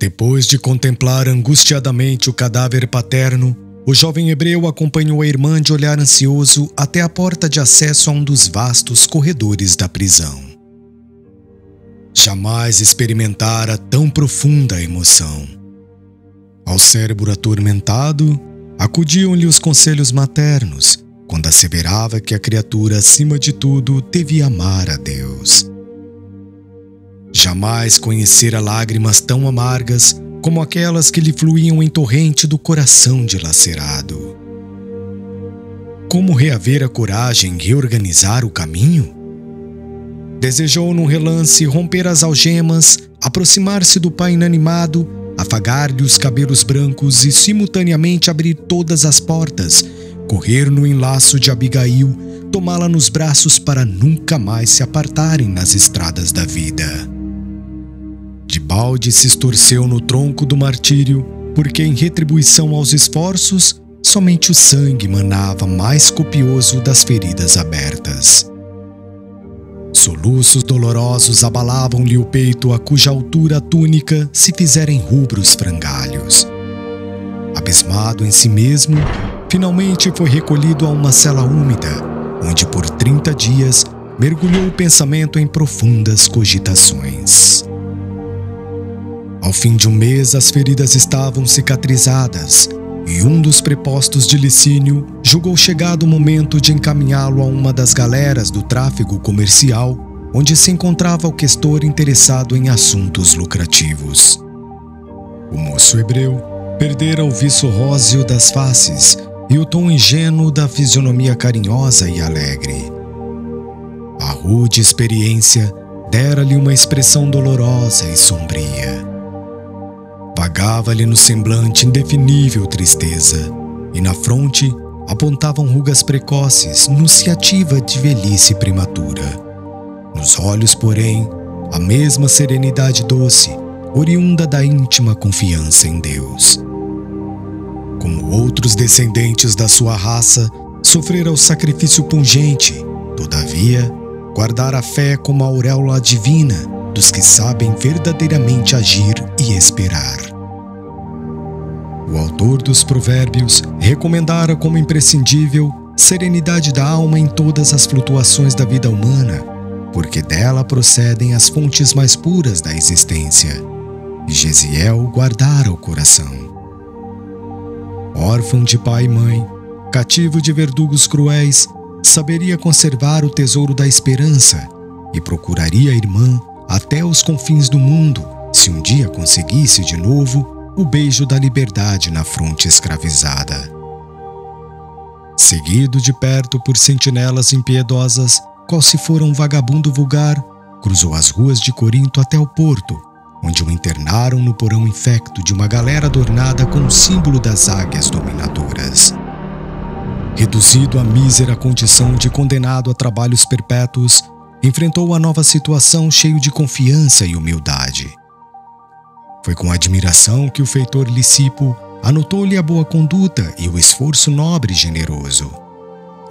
Depois de contemplar angustiadamente o cadáver paterno, o jovem hebreu acompanhou a irmã de olhar ansioso até a porta de acesso a um dos vastos corredores da prisão. Jamais experimentara tão profunda emoção. Ao cérebro atormentado, acudiam-lhe os conselhos maternos, quando asseverava que a criatura, acima de tudo, devia amar a Deus. Jamais conhecera lágrimas tão amargas como aquelas que lhe fluíam em torrente do coração dilacerado. Como reaver a coragem e reorganizar o caminho? Desejou num relance romper as algemas, aproximar-se do pai inanimado, afagar-lhe os cabelos brancos e simultaneamente abrir todas as portas, correr no enlaço de Abigail, tomá-la nos braços para nunca mais se apartarem nas estradas da vida. Debalde se estorceu no tronco do martírio, porque em retribuição aos esforços, somente o sangue manava mais copioso das feridas abertas. Soluços dolorosos abalavam-lhe o peito, a cuja altura a túnica se fizera em rubros frangalhos. Abismado em si mesmo, finalmente foi recolhido a uma cela úmida, onde por 30 dias mergulhou o pensamento em profundas cogitações. Ao fim de um mês, as feridas estavam cicatrizadas, e um dos prepostos de Licínio julgou chegado o momento de encaminhá-lo a uma das galeras do tráfego comercial, onde se encontrava o questor interessado em assuntos lucrativos. O moço hebreu perdera o viço róseo das faces e o tom ingênuo da fisionomia carinhosa e alegre. A rude experiência dera-lhe uma expressão dolorosa e sombria. Vagava-lhe no semblante indefinível tristeza, e na fronte apontavam rugas precoces, nunciativa de velhice prematura. Nos olhos, porém, a mesma serenidade doce, oriunda da íntima confiança em Deus. Como outros descendentes da sua raça, sofrera o sacrifício pungente, todavia, guardara a fé como a auréola divina dos que sabem verdadeiramente agir e esperar. O autor dos Provérbios recomendara como imprescindível serenidade da alma em todas as flutuações da vida humana, porque dela procedem as fontes mais puras da existência, e Gesiel guardara o coração. Órfão de pai e mãe, cativo de verdugos cruéis, saberia conservar o tesouro da esperança e procuraria a irmã até os confins do mundo, se um dia conseguisse de novo o beijo da liberdade na fronte escravizada. Seguido de perto por sentinelas impiedosas, qual se fora um vagabundo vulgar, cruzou as ruas de Corinto até o porto, onde o internaram no porão infecto de uma galera adornada com o símbolo das águias dominadoras. Reduzido à mísera condição de condenado a trabalhos perpétuos, enfrentou a nova situação cheio de confiança e humildade. Foi com admiração que o feitor Lisipo anotou-lhe a boa conduta e o esforço nobre e generoso.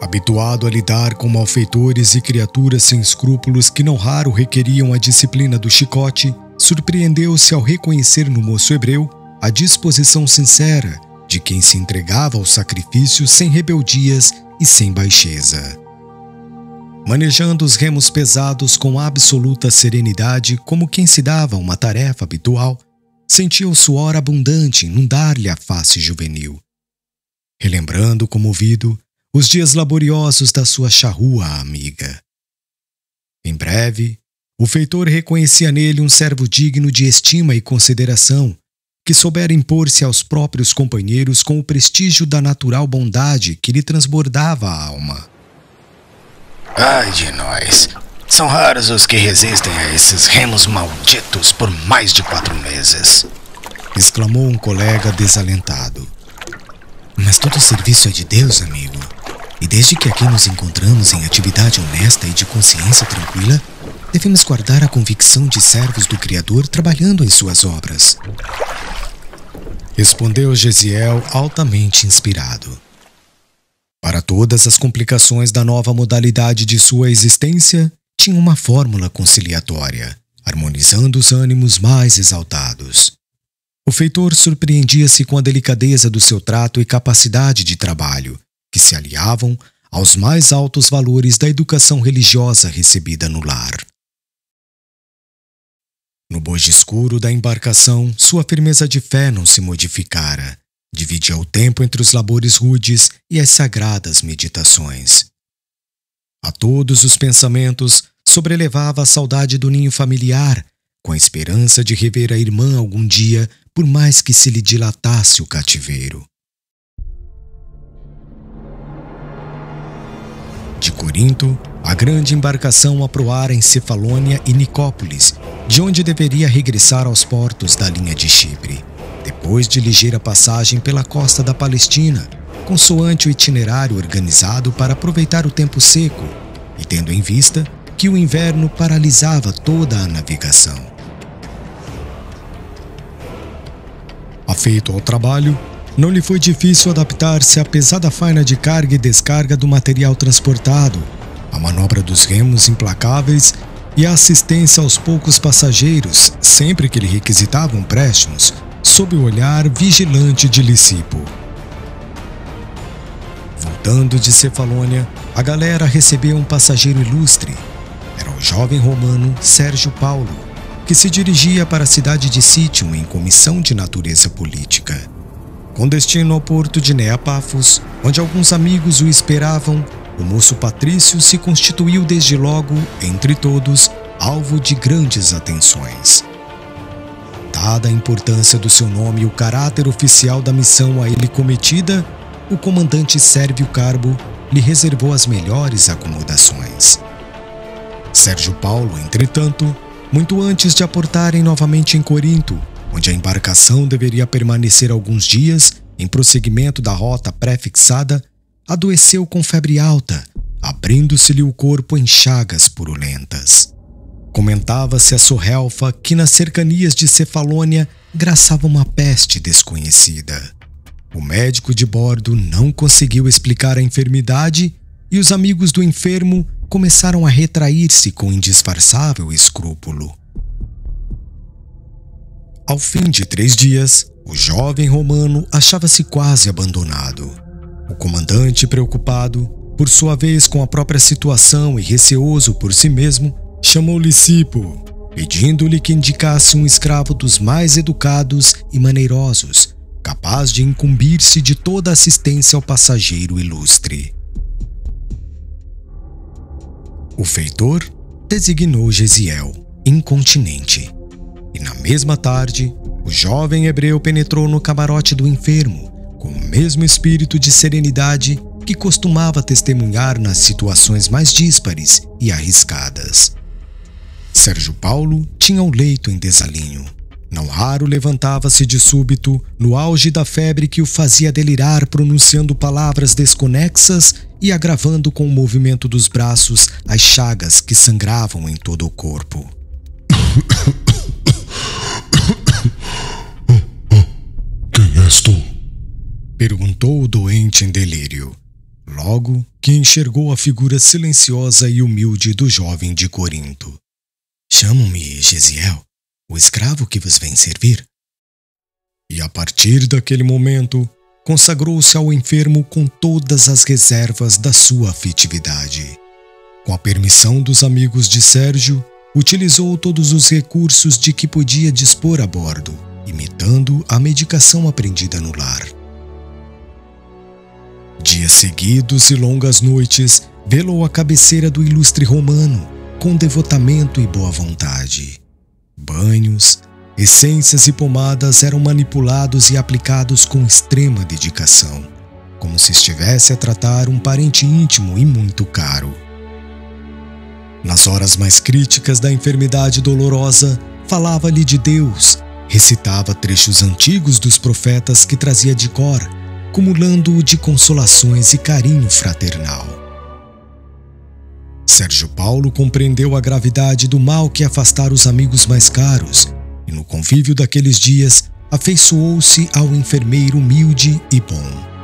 Habituado a lidar com malfeitores e criaturas sem escrúpulos que não raro requeriam a disciplina do chicote, surpreendeu-se ao reconhecer no moço hebreu a disposição sincera de quem se entregava ao sacrifício sem rebeldias e sem baixeza. Manejando os remos pesados com absoluta serenidade, como quem se dava a uma tarefa habitual, sentia o suor abundante inundar-lhe a face juvenil, relembrando comovido os dias laboriosos da sua charrua amiga. Em breve, o feitor reconhecia nele um servo digno de estima e consideração, que soubera impor-se aos próprios companheiros com o prestígio da natural bondade que lhe transbordava a alma. Ai de nós! São raros os que resistem a esses remos malditos por mais de 4 meses. Exclamou um colega desalentado. Mas todo serviço é de Deus, amigo. E desde que aqui nos encontramos em atividade honesta e de consciência tranquila, devemos guardar a convicção de servos do Criador trabalhando em suas obras. Respondeu Gesiel altamente inspirado. Para todas as complicações da nova modalidade de sua existência, tinha uma fórmula conciliatória, harmonizando os ânimos mais exaltados. O feitor surpreendia-se com a delicadeza do seu trato e capacidade de trabalho, que se aliavam aos mais altos valores da educação religiosa recebida no lar. No bojo escuro da embarcação, sua firmeza de fé não se modificara. Dividia o tempo entre os labores rudes e as sagradas meditações. A todos os pensamentos sobrelevava a saudade do ninho familiar, com a esperança de rever a irmã algum dia, por mais que se lhe dilatasse o cativeiro. De Corinto, a grande embarcação aproara em Cefalônia e Nicópolis, de onde deveria regressar aos portos da linha de Chipre, depois de ligeira passagem pela costa da Palestina, consoante o itinerário organizado para aproveitar o tempo seco e tendo em vista que o inverno paralisava toda a navegação. Afeito ao trabalho, não lhe foi difícil adaptar-se à pesada faina de carga e descarga do material transportado, à manobra dos remos implacáveis e à assistência aos poucos passageiros, sempre que lhe requisitavam empréstimos, sob o olhar vigilante de Lisipo. Voltando de Cefalônia, a galera recebeu um passageiro ilustre. Era o jovem romano Sérgio Paulo, que se dirigia para a cidade de Cítium em comissão de natureza política. Com destino ao porto de Neapafos, onde alguns amigos o esperavam, o moço Patrício se constituiu desde logo, entre todos, alvo de grandes atenções. Dada a importância do seu nome e o caráter oficial da missão a ele cometida, o comandante Sérvio Carbo lhe reservou as melhores acomodações. Sérgio Paulo, entretanto, muito antes de aportarem novamente em Corinto, onde a embarcação deveria permanecer alguns dias em prosseguimento da rota pré-fixada, adoeceu com febre alta, abrindo-se-lhe o corpo em chagas purulentas. Comentava-se a Sorrelfa que nas cercanias de Cefalônia graçava uma peste desconhecida. O médico de bordo não conseguiu explicar a enfermidade e os amigos do enfermo começaram a retrair-se com indisfarçável escrúpulo. Ao fim de 3 dias, o jovem romano achava-se quase abandonado. O comandante, preocupado, por sua vez com a própria situação e receoso por si mesmo, chamou Lisipo, pedindo-lhe que indicasse um escravo dos mais educados e maneirosos, capaz de incumbir-se de toda assistência ao passageiro ilustre. O feitor designou Gesiel, incontinente, e na mesma tarde, o jovem hebreu penetrou no camarote do enfermo, com o mesmo espírito de serenidade que costumava testemunhar nas situações mais díspares e arriscadas. Sérgio Paulo tinha o leito em desalinho. Não raro levantava-se de súbito, no auge da febre que o fazia delirar pronunciando palavras desconexas e agravando com o movimento dos braços as chagas que sangravam em todo o corpo. Quem és tu? Perguntou o doente em delírio, logo que enxergou a figura silenciosa e humilde do jovem de Corinto. Chamo-me Gesiel, o escravo que vos vem servir. E a partir daquele momento, consagrou-se ao enfermo com todas as reservas da sua afetividade. Com a permissão dos amigos de Sérgio, utilizou todos os recursos de que podia dispor a bordo, imitando a medicação aprendida no lar. Dias seguidos e longas noites, velou à cabeceira do ilustre romano, com devotamento e boa vontade. Banhos, essências e pomadas eram manipulados e aplicados com extrema dedicação, como se estivesse a tratar um parente íntimo e muito caro. Nas horas mais críticas da enfermidade dolorosa, falava-lhe de Deus, recitava trechos antigos dos profetas que trazia de cor, cumulando-o de consolações e carinho fraternal. Sérgio Paulo compreendeu a gravidade do mal que afastara os amigos mais caros e, no convívio daqueles dias, afeiçoou-se ao enfermeiro humilde e bom.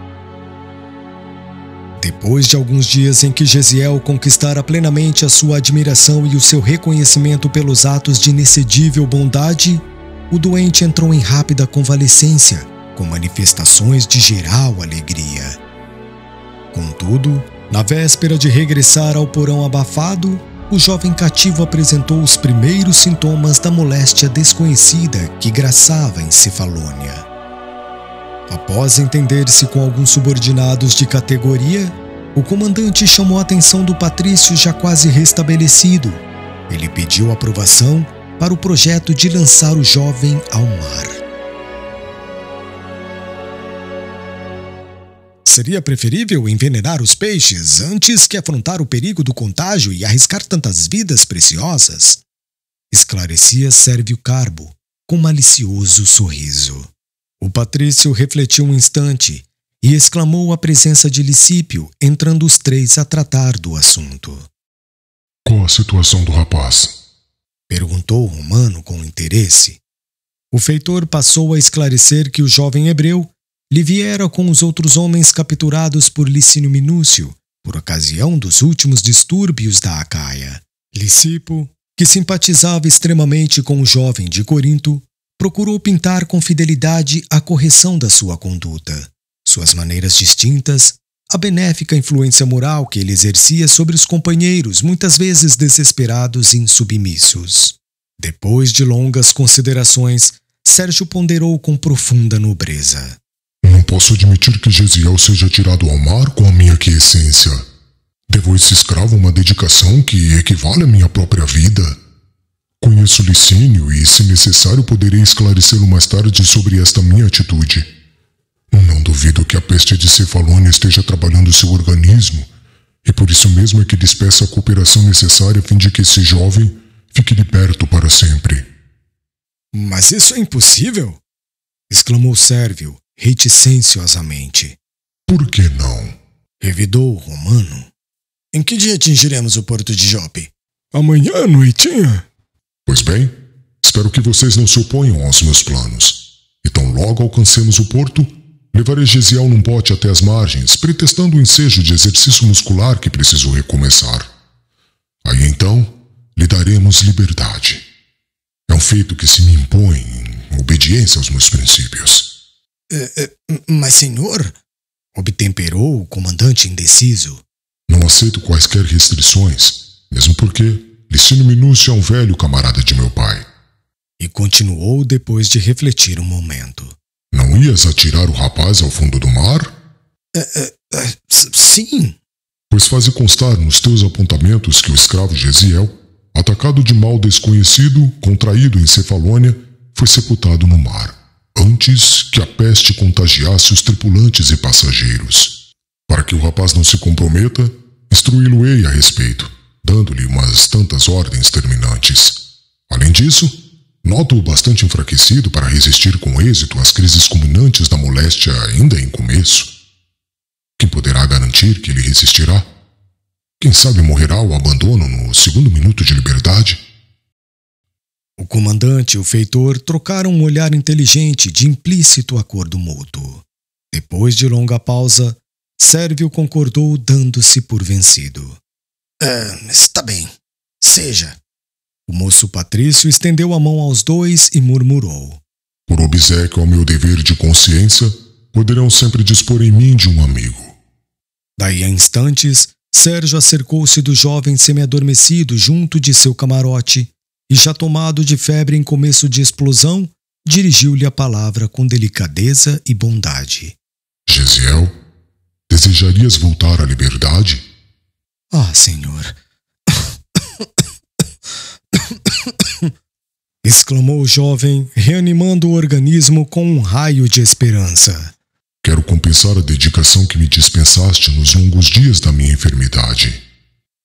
Depois de alguns dias em que Gesiel conquistara plenamente a sua admiração e o seu reconhecimento pelos atos de inexcedível bondade, o doente entrou em rápida convalescência, com manifestações de geral alegria. Contudo, na véspera de regressar ao porão abafado, o jovem cativo apresentou os primeiros sintomas da moléstia desconhecida que graçava em Cefalônia. Após entender-se com alguns subordinados de categoria, o comandante chamou a atenção do patrício já quase restabelecido. Ele pediu aprovação para o projeto de lançar o jovem ao mar. Seria preferível envenenar os peixes antes que afrontar o perigo do contágio e arriscar tantas vidas preciosas, esclarecia Sérvio Carbo, com malicioso sorriso. O patrício refletiu um instante e exclamou a presença de Licípio, entrando os três a tratar do assunto. Qual a situação do rapaz? Perguntou o romano com interesse. O feitor passou a esclarecer que o jovem hebreu lhe viera com os outros homens capturados por Licínio Minúcio, por ocasião dos últimos distúrbios da Acaia. Licipo, que simpatizava extremamente com o jovem de Corinto, procurou pintar com fidelidade a correção da sua conduta, suas maneiras distintas, a benéfica influência moral que ele exercia sobre os companheiros, muitas vezes desesperados e insubmissos. Depois de longas considerações, Sérgio ponderou com profunda nobreza. Não posso admitir que Gesiel seja tirado ao mar com a minha aquiescência. Devo a esse escravo uma dedicação que equivale à minha própria vida. Conheço Licínio e, se necessário, poderei esclarecê-lo mais tarde sobre esta minha atitude. Não duvido que a peste de Cefalônia esteja trabalhando seu organismo, e por isso mesmo é que lhes peço a cooperação necessária a fim de que esse jovem fique de perto para sempre. Mas isso é impossível! Exclamou Sérvio, reticenciosamente. Por que não? Revidou o romano. Em que dia atingiremos o porto de Jope? Amanhã à noitinha. Pois bem, espero que vocês não se oponham aos meus planos. E tão logo alcancemos o porto, levarei Gesiel num bote até as margens, pretextando o ensejo de exercício muscular que preciso recomeçar. Aí então, lhe daremos liberdade. É um feito que se me impõe em obediência aos meus princípios. Mas, senhor, obtemperou o comandante indeciso. Não aceito quaisquer restrições, mesmo porque Licínio Minúcio é um velho camarada de meu pai. E continuou depois de refletir um momento. Não ias atirar o rapaz ao fundo do mar? Sim. Pois faze constar nos teus apontamentos que o escravo Gesiel, atacado de mal desconhecido, contraído em Cefalônia, foi sepultado no mar, antes que a peste contagiasse os tripulantes e passageiros. Para que o rapaz não se comprometa, instruí-lo-ei a respeito, dando-lhe umas tantas ordens terminantes. Além disso, noto-o bastante enfraquecido para resistir com êxito às crises culminantes da moléstia ainda em começo. Quem poderá garantir que ele resistirá? Quem sabe morrerá ao abandono no segundo minuto de liberdade? O comandante e o feitor trocaram um olhar inteligente de implícito acordo mútuo. Depois de longa pausa, Sérvio concordou, dando-se por vencido. Está bem. Seja. O moço patrício estendeu a mão aos dois e murmurou. Por obséquio ao meu dever de consciência, poderão sempre dispor em mim de um amigo. Daí a instantes, Sérgio acercou-se do jovem semi-adormecido junto de seu camarote e, já tomado de febre em começo de explosão, dirigiu-lhe a palavra com delicadeza e bondade. Gesiel, desejarias voltar à liberdade? Ah, senhor! Exclamou o jovem, reanimando o organismo com um raio de esperança. Quero compensar a dedicação que me dispensaste nos longos dias da minha enfermidade.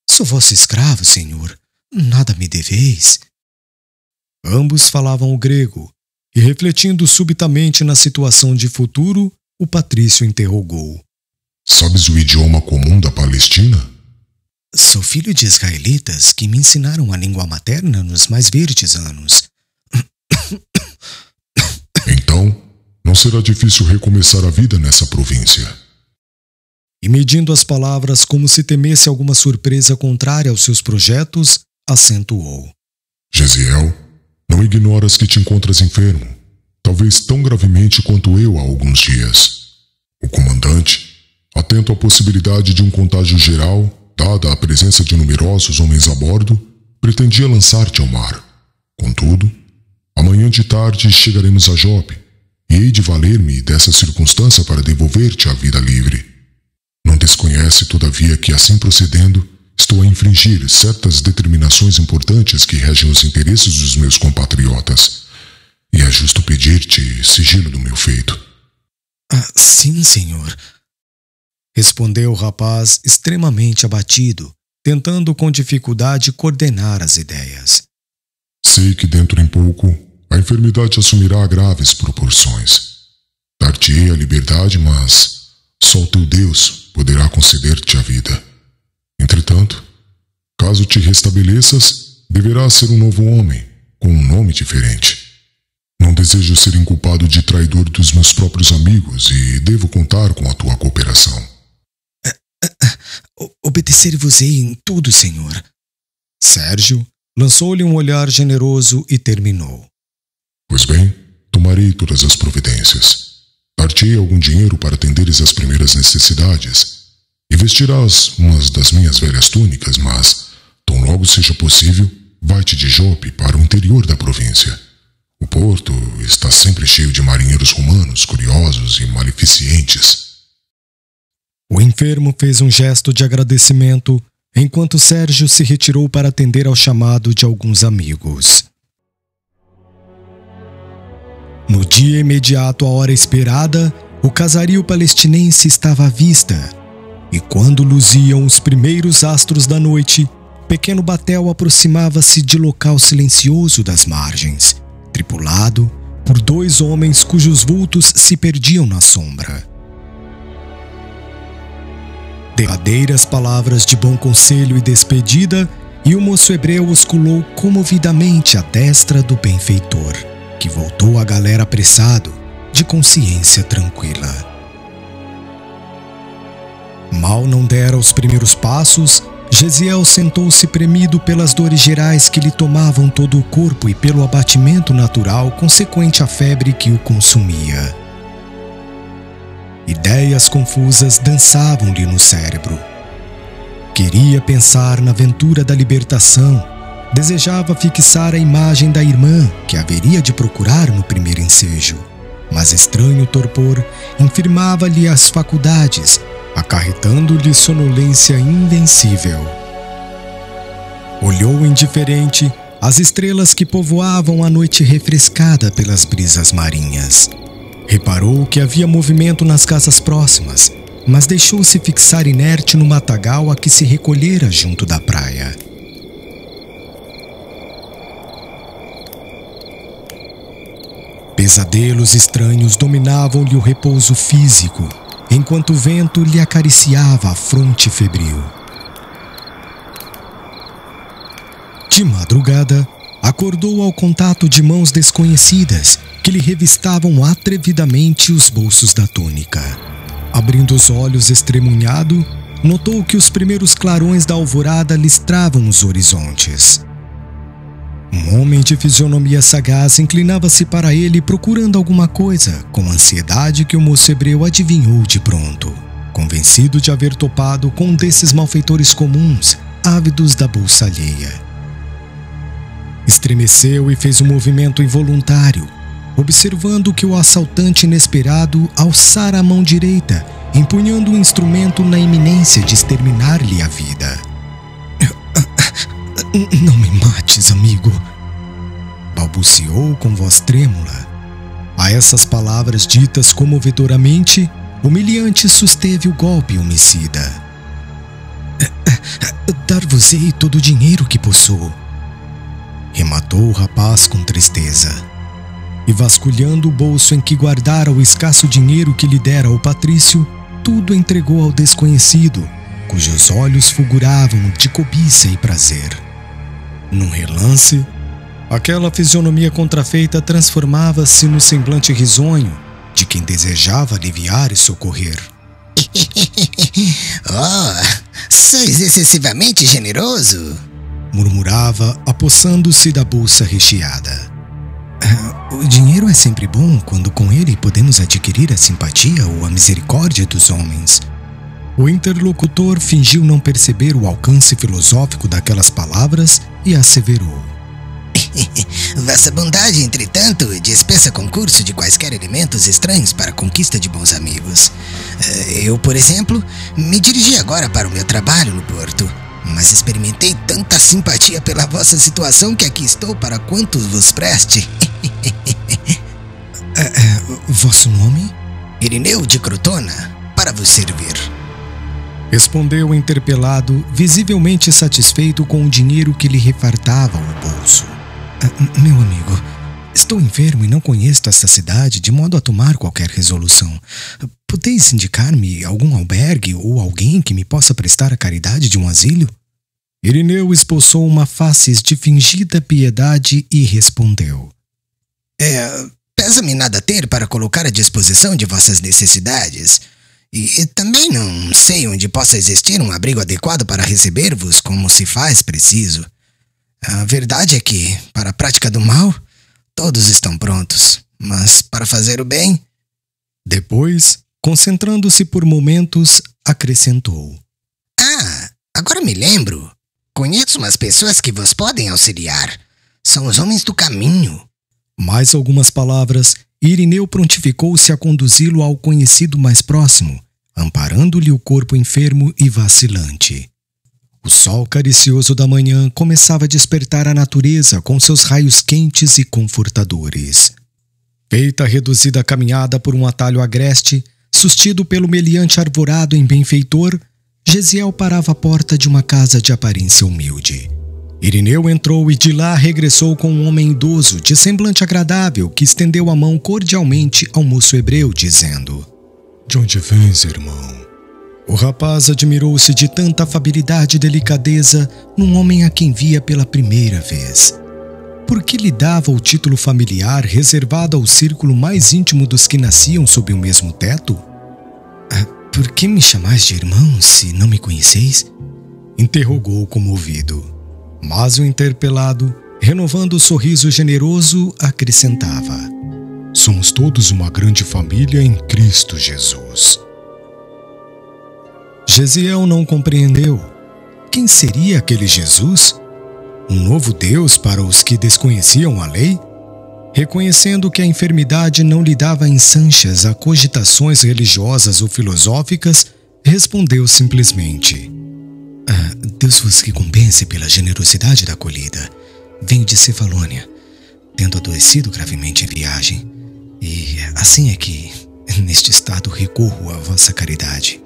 Sou vosso escravo, senhor. Nada me deveis. Ambos falavam o grego, e refletindo subitamente na situação de futuro, o patrício interrogou. Sabes o idioma comum da Palestina? Sou filho de israelitas que me ensinaram a língua materna nos mais verdes anos. Então, não será difícil recomeçar a vida nessa província. E medindo as palavras como se temesse alguma surpresa contrária aos seus projetos, acentuou. Gesiel, Não ignoras que te encontras enfermo, talvez tão gravemente quanto eu há alguns dias. O comandante, atento à possibilidade de um contágio geral, dada a presença de numerosos homens a bordo, pretendia lançar-te ao mar. Contudo, amanhã de tarde chegaremos a Jope, e hei de valer-me dessa circunstância para devolver-te à vida livre. Não desconhece, todavia, que assim procedendo, estou a infringir certas determinações importantes que regem os interesses dos meus compatriotas, e é justo pedir-te sigilo do meu feito. Sim, senhor. Respondeu o rapaz extremamente abatido, tentando com dificuldade coordenar as ideias. Sei que dentro em pouco a enfermidade assumirá graves proporções. Dar-te-ei a liberdade, mas só o teu Deus poderá conceder-te a vida. Entretanto, caso te restabeleças, deverás ser um novo homem, com um nome diferente. Não desejo ser inculpado de traidor dos meus próprios amigos e devo contar com a tua cooperação. Obedecer-vos-ei em tudo, senhor. Sérgio lançou-lhe um olhar generoso e terminou. Pois bem, tomarei todas as providências. Dar-te-ei algum dinheiro para atenderes às primeiras necessidades e vestirás umas das minhas velhas túnicas, mas, tão logo seja possível, vai-te de Jope para o interior da província. O porto está sempre cheio de marinheiros romanos, curiosos e maleficientes. O enfermo fez um gesto de agradecimento, enquanto Sérgio se retirou para atender ao chamado de alguns amigos. No dia imediato à hora esperada, o casario palestinense estava à vista, e quando luziam os primeiros astros da noite, pequeno batel aproximava-se de local silencioso das margens, tripulado por 2 homens cujos vultos se perdiam na sombra. Derradeiras palavras de bom conselho e despedida, e o moço hebreu osculou comovidamente à destra do benfeitor, que voltou à galera apressado, de consciência tranquila. Mal não dera os primeiros passos, Gesiel sentou-se premido pelas dores gerais que lhe tomavam todo o corpo e pelo abatimento natural consequente à febre que o consumia. Ideias confusas dançavam-lhe no cérebro. Queria pensar na aventura da libertação, desejava fixar a imagem da irmã que haveria de procurar no primeiro ensejo, mas estranho torpor infirmava-lhe as faculdades, acarretando-lhe sonolência invencível. Olhou indiferente as estrelas que povoavam a noite refrescada pelas brisas marinhas. Reparou que havia movimento nas casas próximas, mas deixou-se fixar inerte no matagal a que se recolhera junto da praia. Pesadelos estranhos dominavam-lhe o repouso físico, enquanto o vento lhe acariciava a fronte febril. De madrugada, acordou ao contato de mãos desconhecidas que lhe revistavam atrevidamente os bolsos da túnica. Abrindo os olhos estremunhado, notou que os primeiros clarões da alvorada listravam os horizontes. Um homem de fisionomia sagaz inclinava-se para ele procurando alguma coisa, com ansiedade que o moço hebreu adivinhou de pronto, convencido de haver topado com um desses malfeitores comuns, ávidos da bolsa alheia. Estremeceu e fez um movimento involuntário, observando que o assaltante inesperado alçara a mão direita, empunhando o instrumento na iminência de exterminar-lhe a vida. "Não me mates, amigo", balbuciou com voz trêmula. A essas palavras ditas comovedoramente, o humilhante susteve o golpe homicida. "Dar-vos-ei todo o dinheiro que possuo", rematou o rapaz com tristeza. E vasculhando o bolso em que guardara o escasso dinheiro que lhe dera o patrício, tudo entregou ao desconhecido, cujos olhos fulguravam de cobiça e prazer. Num relance, aquela fisionomia contrafeita transformava-se no semblante risonho de quem desejava aliviar e socorrer. "Oh, sois excessivamente generoso", murmurava, apossando-se da bolsa recheada. O dinheiro é sempre bom quando com ele podemos adquirir a simpatia ou a misericórdia dos homens. O interlocutor fingiu não perceber o alcance filosófico daquelas palavras e asseverou: Vossa bondade, entretanto, dispensa concurso de quaisquer elementos estranhos para a conquista de bons amigos. Eu, por exemplo, me dirigi agora para o meu trabalho no porto, mas experimentei tanta simpatia pela vossa situação que aqui estou para quanto vos preste. Vosso nome? Irineu de Crotona, para vos servir. Respondeu o interpelado, visivelmente satisfeito com o dinheiro que lhe refartava o bolso. Meu amigo, estou enfermo e não conheço esta cidade de modo a tomar qualquer resolução. Podeis indicar-me algum albergue ou alguém que me possa prestar a caridade de um asilo? Irineu esboçou uma face de fingida piedade e respondeu: Pesa-me nada ter para colocar à disposição de vossas necessidades. E também não sei onde possa existir um abrigo adequado para receber-vos como se faz preciso. A verdade é que, para a prática do mal, todos estão prontos, mas para fazer o bem... Depois, concentrando-se por momentos, acrescentou: agora me lembro. Conheço umas pessoas que vos podem auxiliar. São os homens do caminho. Mais algumas palavras, Irineu prontificou-se a conduzi-lo ao conhecido mais próximo, amparando-lhe o corpo enfermo e vacilante. O sol caricioso da manhã começava a despertar a natureza com seus raios quentes e confortadores. Feita a reduzida caminhada por um atalho agreste, sustido pelo meliante arvorado em benfeitor, Gesiel parava à porta de uma casa de aparência humilde. Irineu entrou e de lá regressou com um homem idoso de semblante agradável que estendeu a mão cordialmente ao moço hebreu, dizendo: De onde vens, irmão? O rapaz admirou-se de tanta afabilidade e delicadeza num homem a quem via pela primeira vez. Por que lhe dava o título familiar reservado ao círculo mais íntimo dos que nasciam sob o mesmo teto? Por que me chamais de irmão, se não me conheceis? Interrogou comovido. Mas o interpelado, renovando o sorriso generoso, acrescentava: Somos todos uma grande família em Cristo Jesus. Gesiel não compreendeu. Quem seria aquele Jesus? Um novo Deus para os que desconheciam a lei? Reconhecendo que a enfermidade não lhe dava ensanchas a cogitações religiosas ou filosóficas, respondeu simplesmente: Deus vos recompense pela generosidade da acolhida. Venho de Cefalônia, tendo adoecido gravemente em viagem, e assim é que, neste estado, recorro à vossa caridade.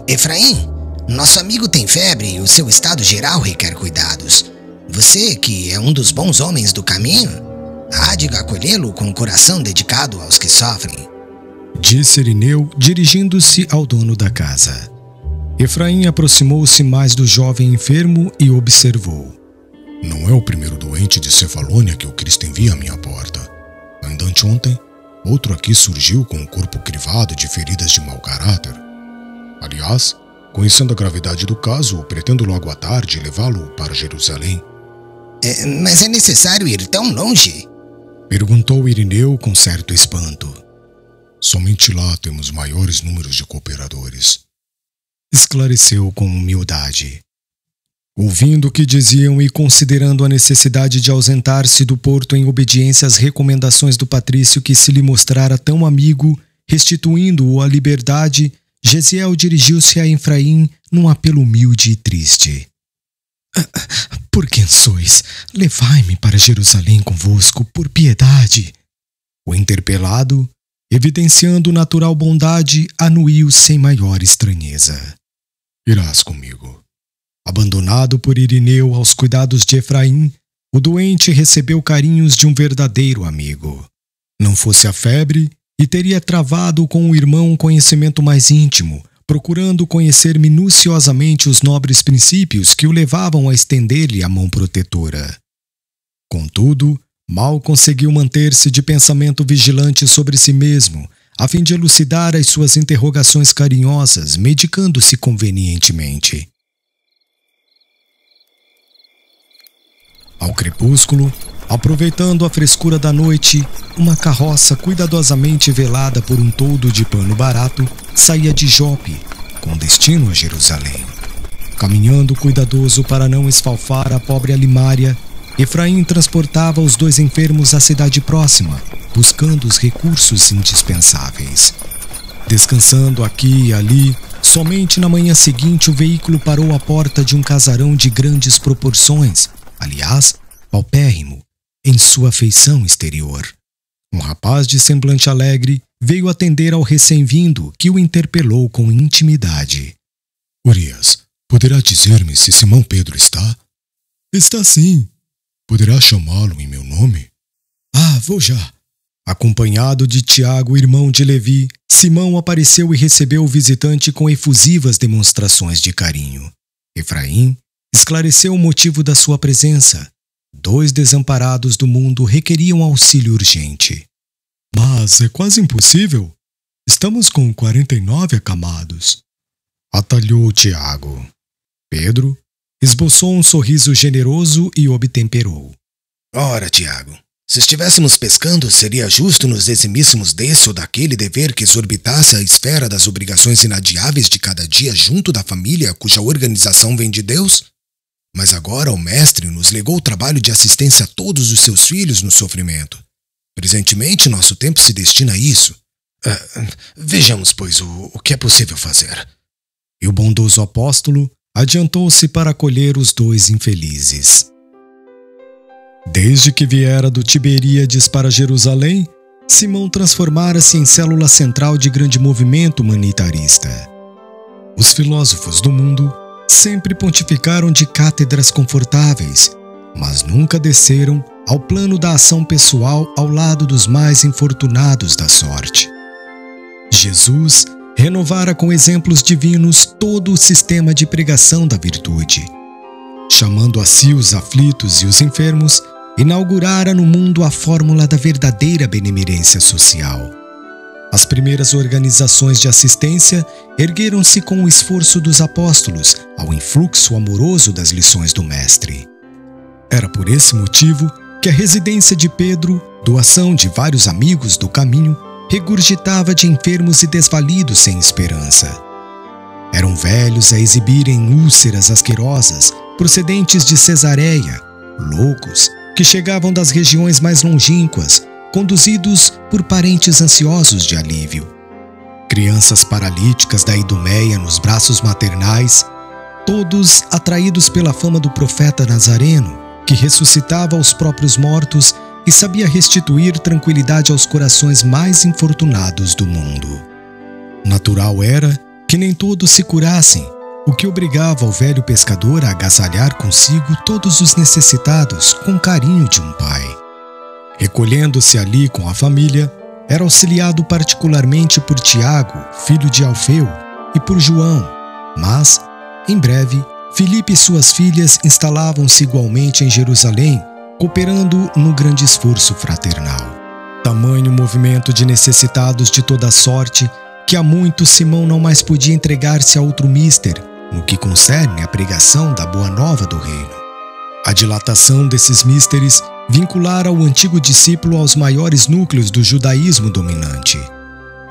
Efraim, nosso amigo tem febre e o seu estado geral requer cuidados. Você, que é um dos bons homens do caminho, há de acolhê-lo com o coração dedicado aos que sofrem. Disse Irineu, dirigindo-se ao dono da casa. Efraim aproximou-se mais do jovem enfermo e observou: Não é o primeiro doente de Cefalônia que o Cristo envia à minha porta. Ainda anteontem, outro aqui surgiu com o corpo crivado de feridas de mau caráter. Aliás, conhecendo a gravidade do caso, pretendo logo à tarde levá-lo para Jerusalém. Mas é necessário ir tão longe? Perguntou Irineu com certo espanto. Somente lá temos maiores números de cooperadores. Esclareceu com humildade. Ouvindo o que diziam e considerando a necessidade de ausentar-se do porto em obediência às recomendações do patrício que se lhe mostrara tão amigo, restituindo-o à liberdade, Gesiel dirigiu-se a Efraim num apelo humilde e triste. Por quem sois? Levai-me para Jerusalém convosco, por piedade. O interpelado, evidenciando natural bondade, anuiu sem maior estranheza. Irás comigo. Abandonado por Irineu aos cuidados de Efraim, o doente recebeu carinhos de um verdadeiro amigo. Não fosse a febre, e teria travado com o irmão um conhecimento mais íntimo, procurando conhecer minuciosamente os nobres princípios que o levavam a estender-lhe a mão protetora. Contudo, mal conseguiu manter-se de pensamento vigilante sobre si mesmo, a fim de elucidar as suas interrogações carinhosas, medicando-se convenientemente. Ao crepúsculo, aproveitando a frescura da noite, uma carroça cuidadosamente velada por um toldo de pano barato saía de Jope, com destino a Jerusalém. Caminhando cuidadoso para não esfalfar a pobre Alimária, Efraim transportava os 2 enfermos à cidade próxima, buscando os recursos indispensáveis. Descansando aqui e ali, somente na manhã seguinte o veículo parou à porta de um casarão de grandes proporções, aliás, paupérrimo, em sua feição exterior. Um rapaz de semblante alegre veio atender ao recém-vindo, que o interpelou com intimidade. Urias, poderá dizer-me se Simão Pedro está? Está sim. Poderá chamá-lo em meu nome? Vou já. Acompanhado de Tiago, irmão de Levi, Simão apareceu e recebeu o visitante com efusivas demonstrações de carinho. Efraim esclareceu o motivo da sua presença. 2 desamparados do mundo requeriam auxílio urgente. Mas é quase impossível. Estamos com 49 acamados. Atalhou Tiago. Pedro esboçou um sorriso generoso e obtemperou. Ora, Tiago, se estivéssemos pescando, seria justo nos eximíssemos desse ou daquele dever que exorbitasse a esfera das obrigações inadiáveis de cada dia junto da família cuja organização vem de Deus? Mas agora o mestre nos legou o trabalho de assistência a todos os seus filhos no sofrimento. Presentemente, nosso tempo se destina a isso. Vejamos, pois, o que é possível fazer. E o bondoso apóstolo adiantou-se para acolher os 2 infelizes. Desde que viera do Tiberíades para Jerusalém, Simão transformara-se em célula central de grande movimento humanitarista. Os filósofos do mundo sempre pontificaram de cátedras confortáveis, mas nunca desceram ao plano da ação pessoal ao lado dos mais infortunados da sorte. Jesus renovara com exemplos divinos todo o sistema de pregação da virtude. Chamando a si os aflitos e os enfermos, inaugurara no mundo a fórmula da verdadeira benemerência social. As primeiras organizações de assistência ergueram-se com o esforço dos apóstolos ao influxo amoroso das lições do Mestre. Era por esse motivo que a residência de Pedro, doação de vários amigos do caminho, regurgitava de enfermos e desvalidos sem esperança. Eram velhos a exibirem úlceras asquerosas, procedentes de Cesareia, loucos, que chegavam das regiões mais longínquas, conduzidos por parentes ansiosos de alívio. Crianças paralíticas da Idumeia nos braços maternais, todos atraídos pela fama do profeta Nazareno, que ressuscitava os próprios mortos e sabia restituir tranquilidade aos corações mais infortunados do mundo. Natural era que nem todos se curassem, o que obrigava o velho pescador a agasalhar consigo todos os necessitados com carinho de um pai. Recolhendo-se ali com a família, era auxiliado particularmente por Tiago, filho de Alfeu, e por João, mas, em breve, Filipe e suas filhas instalavam-se igualmente em Jerusalém, cooperando no grande esforço fraternal. Tamanho movimento de necessitados de toda sorte que há muito Simão não mais podia entregar-se a outro mister no que concerne à pregação da boa nova do reino. A dilatação desses místeres vinculara o antigo discípulo aos maiores núcleos do judaísmo dominante.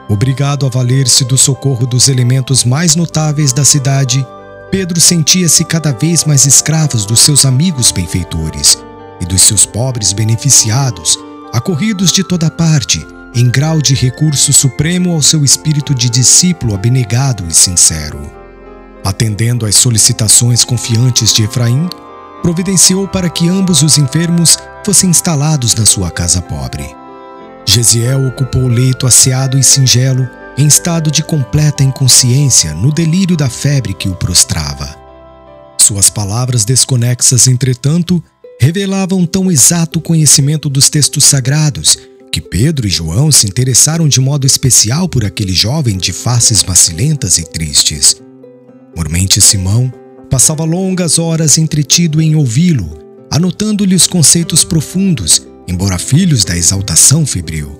Obrigado a valer-se do socorro dos elementos mais notáveis da cidade, Pedro sentia-se cada vez mais escravo dos seus amigos benfeitores e dos seus pobres beneficiados, acorridos de toda parte, em grau de recurso supremo ao seu espírito de discípulo abnegado e sincero. Atendendo às solicitações confiantes de Efraim, providenciou para que ambos os enfermos fossem instalados na sua casa pobre. Gesiel ocupou o leito asseado e singelo, em estado de completa inconsciência, no delírio da febre que o prostrava. Suas palavras desconexas, entretanto, revelavam tão exato conhecimento dos textos sagrados que Pedro e João se interessaram de modo especial por aquele jovem de faces macilentas e tristes. Mormente Simão passava longas horas entretido em ouvi-lo, anotando-lhe os conceitos profundos, embora filhos da exaltação febril.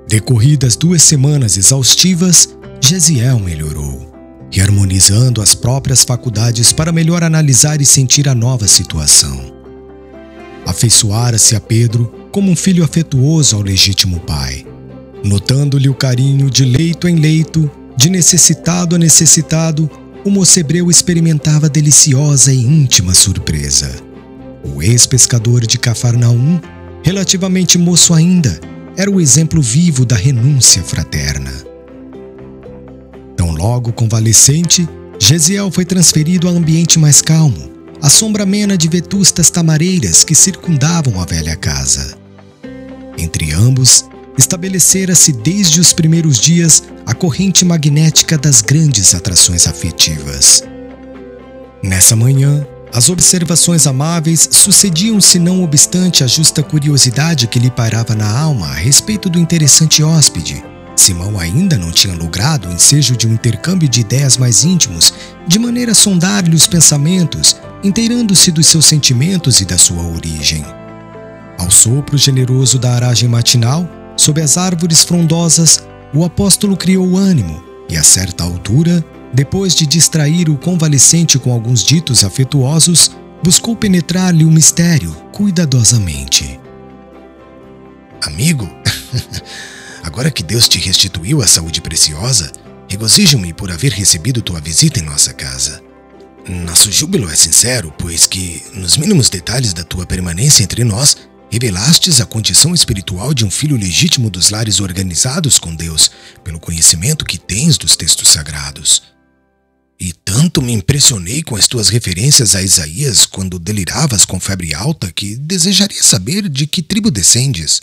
Decorridas 2 semanas exaustivas, Gesiel melhorou. reharmonizando as próprias faculdades para melhor analisar e sentir a nova situação. Afeiçoara-se a Pedro como um filho afetuoso ao legítimo pai, notando-lhe o carinho de leito em leito, de necessitado a necessitado. O moço hebreu experimentava deliciosa e íntima surpresa. O ex-pescador de Cafarnaum, relativamente moço ainda, era o exemplo vivo da renúncia fraterna. Tão logo convalescente, Gesiel foi transferido a ambiente mais calmo, à sombra amena de vetustas tamareiras que circundavam a velha casa. Entre ambos, estabelecera-se desde os primeiros dias a corrente magnética das grandes atrações afetivas. Nessa manhã, as observações amáveis sucediam-se não obstante a justa curiosidade que lhe pairava na alma a respeito do interessante hóspede. Simão ainda não tinha logrado o ensejo de um intercâmbio de ideias mais íntimos, de maneira a sondar-lhe os pensamentos, inteirando-se dos seus sentimentos e da sua origem. Ao sopro generoso da aragem matinal, sob as árvores frondosas, o apóstolo criou ânimo e, a certa altura, depois de distrair o convalescente com alguns ditos afetuosos, buscou penetrar-lhe o mistério cuidadosamente. Amigo, agora que Deus te restituiu a saúde preciosa, regozijo-me por haver recebido tua visita em nossa casa. Nosso júbilo é sincero, pois que, nos mínimos detalhes da tua permanência entre nós, revelastes a condição espiritual de um filho legítimo dos lares organizados com Deus, pelo conhecimento que tens dos textos sagrados. E tanto me impressionei com as tuas referências a Isaías quando deliravas com febre alta que desejaria saber de que tribo descendes.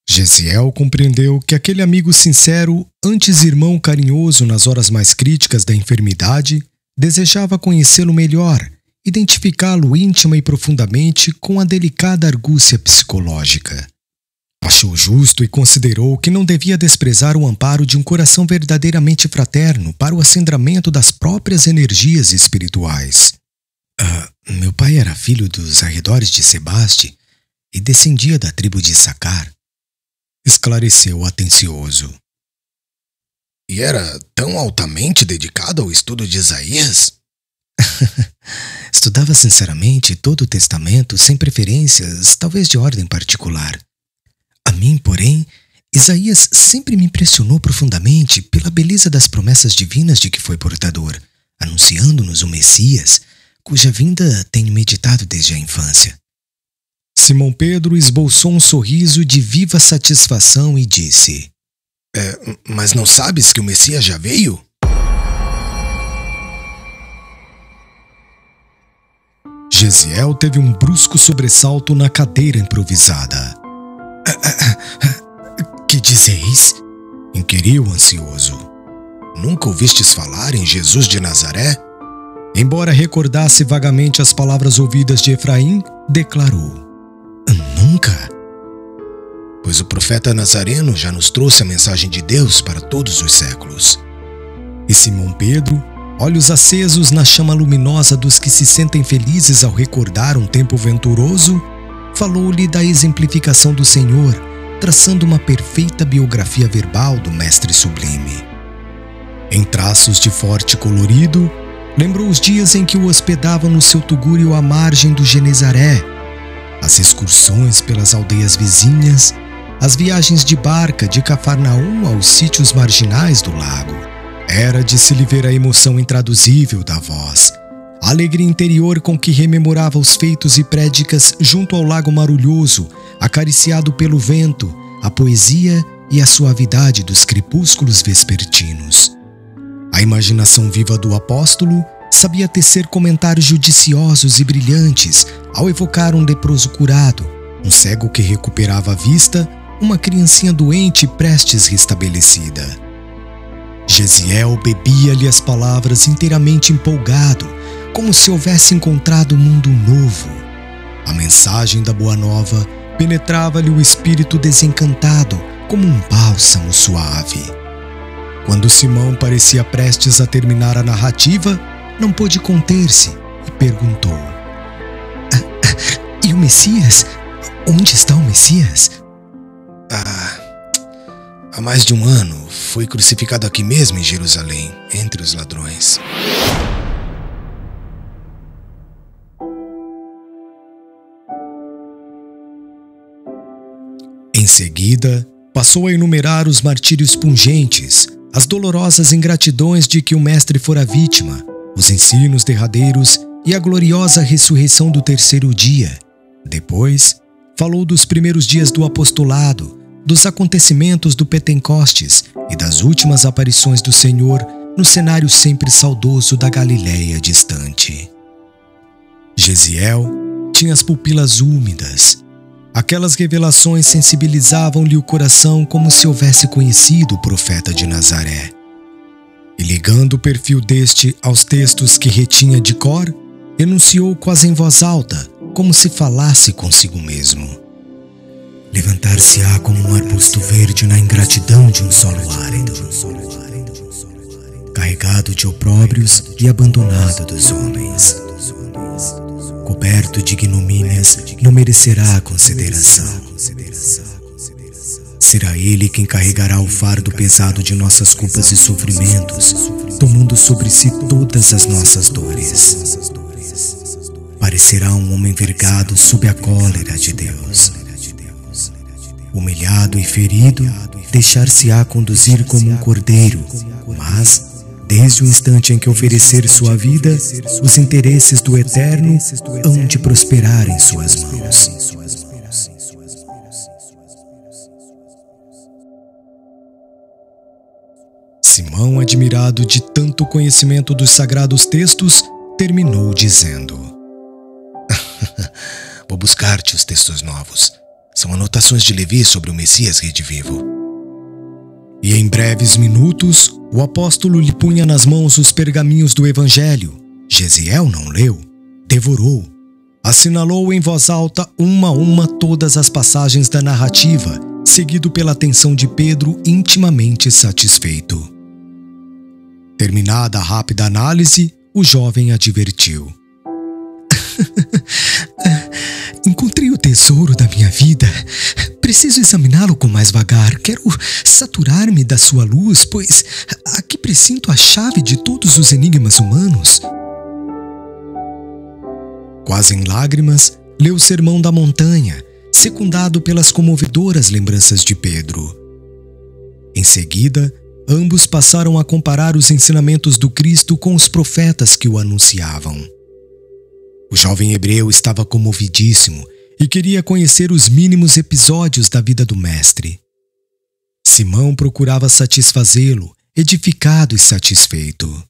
Gesiel compreendeu que aquele amigo sincero, antes irmão carinhoso nas horas mais críticas da enfermidade, desejava conhecê-lo melhor, identificá-lo íntima e profundamente com a delicada argúcia psicológica. Achou justo e considerou que não devia desprezar o amparo de um coração verdadeiramente fraterno para o acendramento das próprias energias espirituais. Meu pai era filho dos arredores de Sebaste e descendia da tribo de Issacar, esclareceu atencioso. E era tão altamente dedicado ao estudo de Isaías? Estudava sinceramente todo o Testamento, sem preferências, talvez de ordem particular. A mim, porém, Isaías sempre me impressionou profundamente pela beleza das promessas divinas de que foi portador, anunciando-nos o Messias, cuja vinda tenho meditado desde a infância. Simão Pedro esboçou um sorriso de viva satisfação e disse: Mas não sabes que o Messias já veio? Gesiel teve um brusco sobressalto na cadeira improvisada. Que dizeis? Inquiriu ansioso. Nunca ouvistes falar em Jesus de Nazaré? Embora recordasse vagamente as palavras ouvidas de Efraim, declarou: Nunca. Pois o profeta Nazareno já nos trouxe a mensagem de Deus para todos os séculos. E Simão Pedro, olhos acesos na chama luminosa dos que se sentem felizes ao recordar um tempo venturoso, falou-lhe da exemplificação do Senhor, traçando uma perfeita biografia verbal do Mestre Sublime. Em traços de forte colorido, lembrou os dias em que o hospedavam no seu tugúrio à margem do Genezaré, as excursões pelas aldeias vizinhas, as viagens de barca de Cafarnaum aos sítios marginais do lago. Era de se lhe ver a emoção intraduzível da voz, a alegria interior com que rememorava os feitos e prédicas junto ao lago marulhoso, acariciado pelo vento, a poesia e a suavidade dos crepúsculos vespertinos. A imaginação viva do apóstolo sabia tecer comentários judiciosos e brilhantes ao evocar um leproso curado, um cego que recuperava a vista, uma criancinha doente prestes restabelecida. Gesiel bebia-lhe as palavras inteiramente empolgado, como se houvesse encontrado um mundo novo. A mensagem da Boa Nova penetrava-lhe o espírito desencantado como um bálsamo suave. Quando Simão parecia prestes a terminar a narrativa, não pôde conter-se e perguntou: E o Messias? Onde está o Messias? há mais de 1 ano, foi crucificado aqui mesmo em Jerusalém, entre os ladrões. Em seguida, passou a enumerar os martírios pungentes, as dolorosas ingratidões de que o Mestre fora vítima, os ensinos derradeiros e a gloriosa ressurreição do 3º dia. Depois, falou dos primeiros dias do apostolado, dos acontecimentos do Pentecostes e das últimas aparições do Senhor no cenário sempre saudoso da Galiléia distante. Gesiel tinha as pupilas úmidas. Aquelas revelações sensibilizavam-lhe o coração como se houvesse conhecido o profeta de Nazaré. E ligando o perfil deste aos textos que retinha de cor, enunciou quase em voz alta, como se falasse consigo mesmo. Levantar-se-á como um arbusto verde na ingratidão de um solo árido, carregado de opróbrios e abandonado dos homens. Coberto de ignomínias, não merecerá consideração. Será ele quem carregará o fardo pesado de nossas culpas e sofrimentos, tomando sobre si todas as nossas dores. Parecerá um homem vergado sob a cólera de Deus. Humilhado e ferido, deixar-se-á conduzir como um cordeiro, mas, desde o instante em que oferecer sua vida, os interesses do Eterno hão de prosperar em suas mãos. Simão, admirado de tanto conhecimento dos sagrados textos, terminou dizendo: Vou buscar-te os textos novos. São anotações de Levi sobre o Messias redivivo. E em breves minutos, o apóstolo lhe punha nas mãos os pergaminhos do Evangelho. Gesiel não leu, devorou. Assinalou em voz alta uma a uma todas as passagens da narrativa, seguido pela atenção de Pedro, intimamente satisfeito. Terminada a rápida análise, o jovem advertiu: Encontrei o tesouro da minha vida. Preciso examiná-lo com mais vagar. Quero saturar-me da sua luz, pois aqui presinto a chave de todos os enigmas humanos. Quase em lágrimas, leu o Sermão da Montanha, secundado pelas comovedoras lembranças de Pedro. Em seguida, ambos passaram a comparar os ensinamentos do Cristo com os profetas que o anunciavam. O jovem hebreu estava comovidíssimo e queria conhecer os mínimos episódios da vida do Mestre. Simão procurava satisfazê-lo, edificado e satisfeito.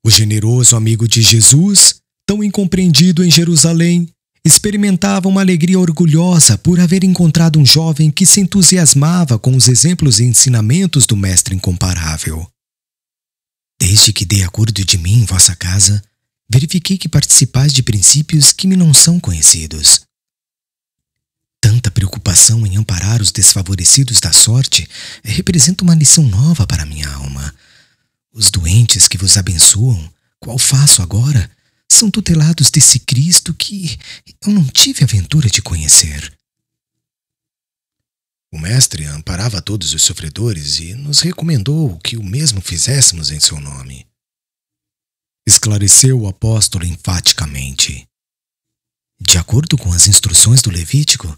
O generoso amigo de Jesus, tão incompreendido em Jerusalém, experimentava uma alegria orgulhosa por haver encontrado um jovem que se entusiasmava com os exemplos e ensinamentos do Mestre incomparável. Desde que dei acordo de mim em vossa casa, verifiquei que participais de princípios que me não são conhecidos. Tanta preocupação em amparar os desfavorecidos da sorte representa uma lição nova para minha alma. Os doentes que vos abençoam, qual faço agora, são tutelados desse Cristo que eu não tive a ventura de conhecer. O Mestre amparava todos os sofredores e nos recomendou que o mesmo fizéssemos em seu nome. Esclareceu o apóstolo enfaticamente. De acordo com as instruções do Levítico,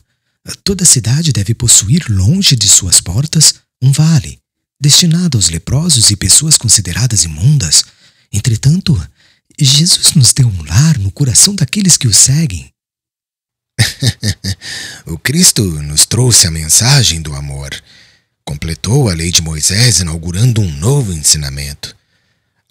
toda cidade deve possuir longe de suas portas um vale, destinado aos leprosos e pessoas consideradas imundas. Entretanto, Jesus nos deu um lar no coração daqueles que o seguem. O Cristo nos trouxe a mensagem do amor. Completou a lei de Moisés inaugurando um novo ensinamento.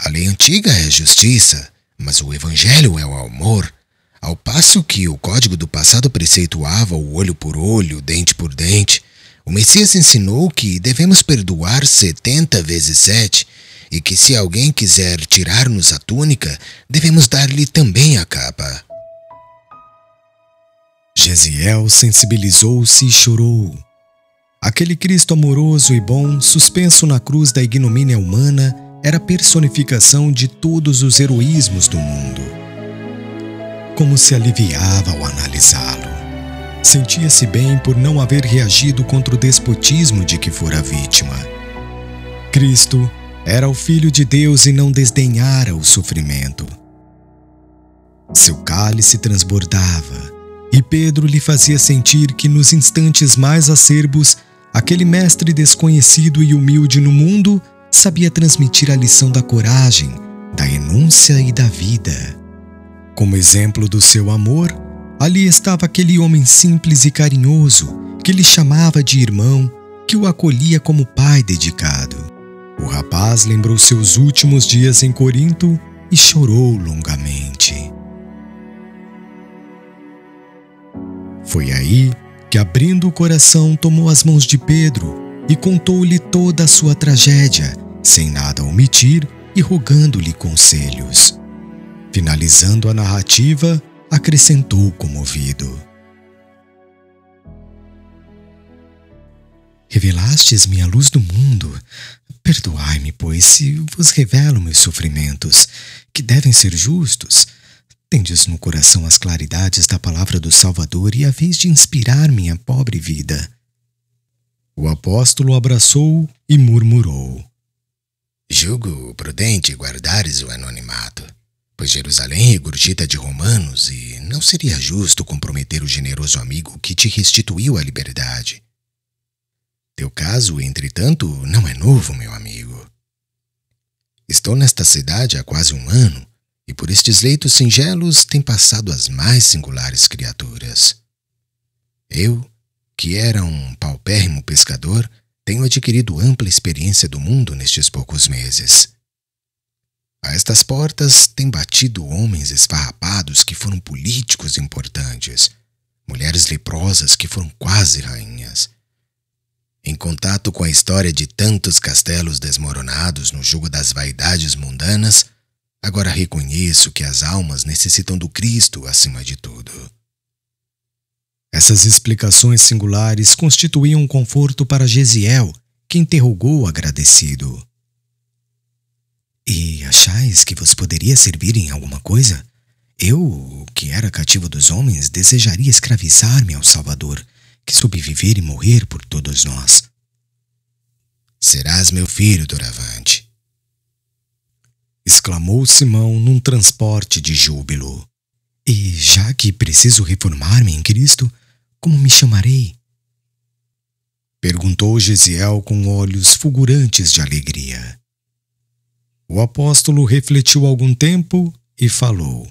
A lei antiga é justiça, mas o Evangelho é o amor, ao passo que o código do passado preceituava o olho por olho, dente por dente. O Messias ensinou que devemos perdoar 70 vezes 7 e que se alguém quiser tirar-nos a túnica, devemos dar-lhe também a capa. Gesiel sensibilizou-se e chorou. Aquele Cristo amoroso e bom, suspenso na cruz da ignomínia humana, era a personificação de todos os heroísmos do mundo. Como se aliviava ao analisá-lo. sentia-se bem por não haver reagido contra o despotismo de que fora vítima. Cristo era o Filho de Deus e não desdenhara o sofrimento. Seu cálice transbordava, e Pedro lhe fazia sentir que nos instantes mais acerbos, aquele mestre desconhecido e humilde no mundo sabia transmitir a lição da coragem, da renúncia e da vida. Como exemplo do seu amor, ali estava aquele homem simples e carinhoso, que lhe chamava de irmão, que o acolhia como pai dedicado. O rapaz lembrou seus últimos dias em Corinto e chorou longamente. Foi aí que, abrindo o coração, tomou as mãos de Pedro e contou-lhe toda a sua tragédia, sem nada omitir e rogando-lhe conselhos. Finalizando a narrativa, acrescentou comovido: Revelastes-me a luz do mundo. Perdoai-me, pois, se vos revelo meus sofrimentos, que devem ser justos. Tendes no coração as claridades da palavra do Salvador e haveis de inspirar minha pobre vida. O apóstolo abraçou e murmurou: Julgo prudente guardares o anonimato, pois Jerusalém regurgita de romanos e não seria justo comprometer o generoso amigo que te restituiu a liberdade. Teu caso, entretanto, não é novo, meu amigo. Estou nesta cidade há quase 1 ano, e por estes leitos singelos têm passado as mais singulares criaturas. Eu, que era um paupérrimo pescador, tenho adquirido ampla experiência do mundo nestes poucos meses. A estas portas têm batido homens esfarrapados que foram políticos importantes, mulheres leprosas que foram quase rainhas. Em contato com a história de tantos castelos desmoronados no jugo das vaidades mundanas, agora reconheço que as almas necessitam do Cristo acima de tudo. Essas explicações singulares constituíam um conforto para Gesiel, que interrogou agradecido: E achais que vos poderia servir em alguma coisa? Eu, que era cativo dos homens, desejaria escravizar-me ao Salvador, que soube viver e morrer por todos nós. Serás meu filho, doravante, exclamou Simão num transporte de júbilo. E já que preciso reformar-me em Cristo, como me chamarei? Perguntou Gesiel com olhos fulgurantes de alegria. O apóstolo refletiu algum tempo e falou: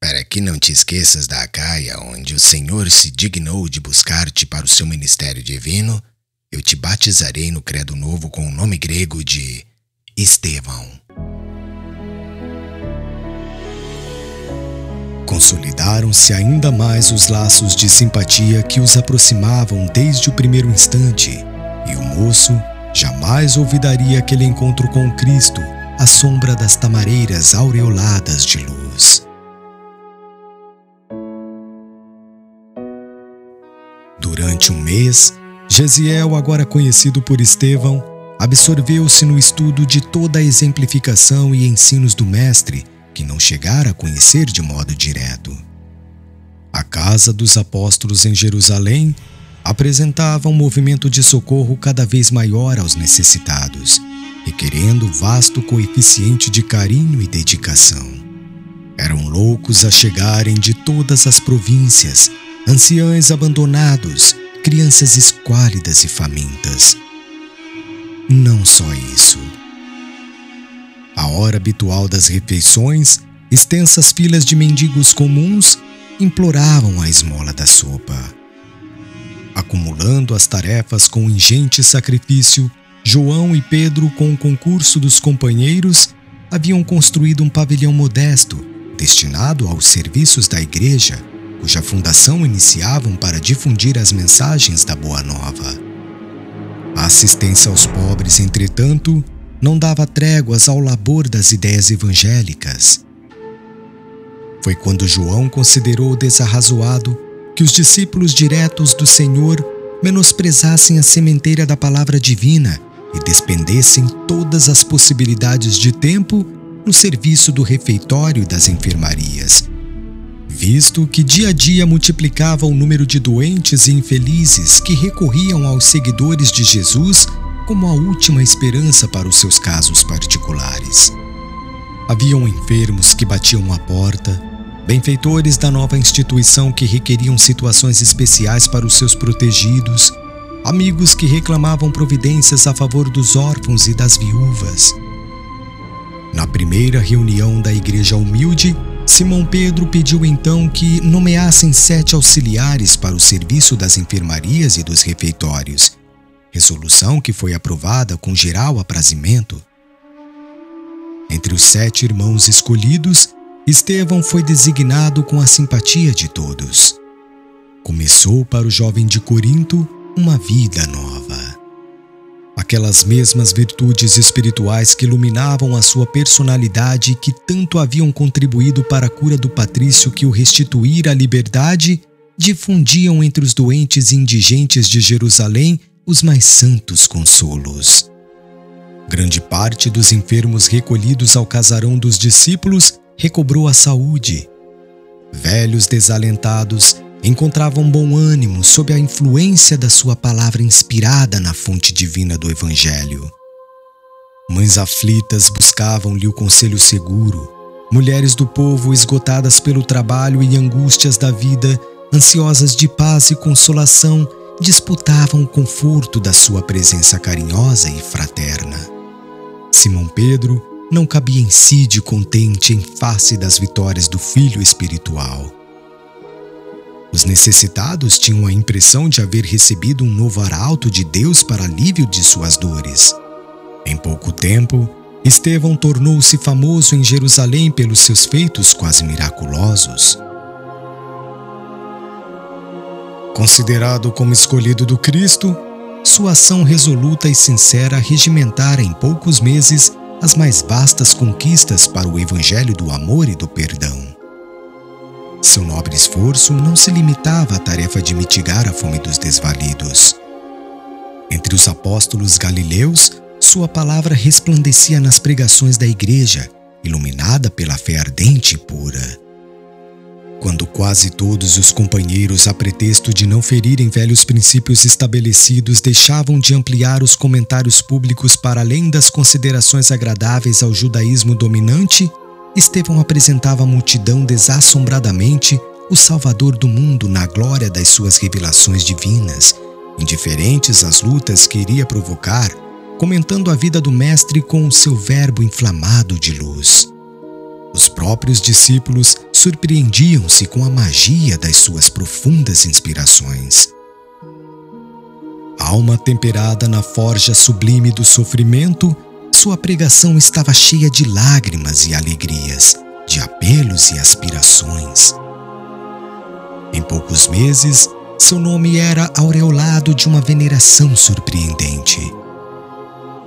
Para que não te esqueças da Acaia, onde o Senhor se dignou de buscar-te para o seu ministério divino, eu te batizarei no credo novo com o nome grego de Estevão. Consolidaram-se ainda mais os laços de simpatia que os aproximavam desde o primeiro instante, e o moço jamais olvidaria aquele encontro com Cristo à sombra das tamareiras aureoladas de luz. Durante 1 mês, Gesiel, agora conhecido por Estevão, absorveu-se no estudo de toda a exemplificação e ensinos do Mestre, que não chegara a conhecer de modo direto. A casa dos apóstolos em Jerusalém apresentava um movimento de socorro cada vez maior aos necessitados, requerendo vasto coeficiente de carinho e dedicação. Eram loucos a chegarem de todas as províncias, anciães abandonados, crianças esquálidas e famintas. Não só isso. À hora habitual das refeições, extensas filas de mendigos comuns imploravam a esmola da sopa. Acumulando as tarefas com ingente sacrifício, João e Pedro, com o concurso dos companheiros, haviam construído um pavilhão modesto, destinado aos serviços da igreja, cuja fundação iniciavam para difundir as mensagens da Boa Nova. A assistência aos pobres, entretanto, não dava tréguas ao labor das ideias evangélicas. Foi quando João considerou desarrazoado que os discípulos diretos do Senhor menosprezassem a sementeira da palavra divina e despendessem todas as possibilidades de tempo no serviço do refeitório e das enfermarias, visto que dia a dia multiplicava o número de doentes e infelizes que recorriam aos seguidores de Jesus como a última esperança para os seus casos particulares. Haviam enfermos que batiam à porta, benfeitores da nova instituição que requeriam situações especiais para os seus protegidos, amigos que reclamavam providências a favor dos órfãos e das viúvas. Na primeira reunião da Igreja Humilde, Simão Pedro pediu então que nomeassem 7 auxiliares para o serviço das enfermarias e dos refeitórios, resolução que foi aprovada com geral aprazimento. Entre os 7 irmãos escolhidos, Estevão foi designado com a simpatia de todos. Começou para o jovem de Corinto uma vida nova. Aquelas mesmas virtudes espirituais que iluminavam a sua personalidade e que tanto haviam contribuído para a cura do patrício que o restituíra à liberdade, difundiam entre os doentes e indigentes de Jerusalém os mais santos consolos. Grande parte dos enfermos recolhidos ao casarão dos discípulos recobrou a saúde. Velhos desalentados encontravam bom ânimo sob a influência da sua palavra inspirada na fonte divina do Evangelho. Mães aflitas buscavam-lhe o conselho seguro. Mulheres do povo, esgotadas pelo trabalho e angústias da vida, ansiosas de paz e consolação, disputavam o conforto da sua presença carinhosa e fraterna. Simão Pedro não cabia em si de contente em face das vitórias do filho espiritual. Os necessitados tinham a impressão de haver recebido um novo arauto de Deus para alívio de suas dores. Em pouco tempo, Estevão tornou-se famoso em Jerusalém pelos seus feitos quase miraculosos. Considerado como escolhido do Cristo, sua ação resoluta e sincera regimentara em poucos meses as mais vastas conquistas para o Evangelho do amor e do perdão. Seu nobre esforço não se limitava à tarefa de mitigar a fome dos desvalidos. Entre os apóstolos galileus, sua palavra resplandecia nas pregações da igreja, iluminada pela fé ardente e pura. Quando quase todos os companheiros, a pretexto de não ferirem velhos princípios estabelecidos, deixavam de ampliar os comentários públicos para além das considerações agradáveis ao judaísmo dominante, Estevão apresentava à multidão desassombradamente o Salvador do mundo na glória das suas revelações divinas, indiferentes às lutas que iria provocar, comentando a vida do Mestre com o seu verbo inflamado de luz. Os próprios discípulos surpreendiam-se com a magia das suas profundas inspirações. Alma temperada na forja sublime do sofrimento, sua pregação estava cheia de lágrimas e alegrias, de apelos e aspirações. Em poucos meses, seu nome era aureolado de uma veneração surpreendente.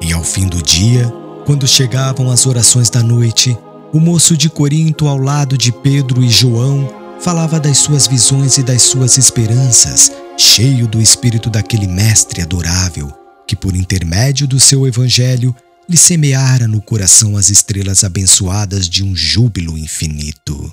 E ao fim do dia, quando chegavam as orações da noite, o moço de Corinto, ao lado de Pedro e João, falava das suas visões e das suas esperanças, cheio do espírito daquele mestre adorável, que por intermédio do seu evangelho lhe semeara no coração as estrelas abençoadas de um júbilo infinito.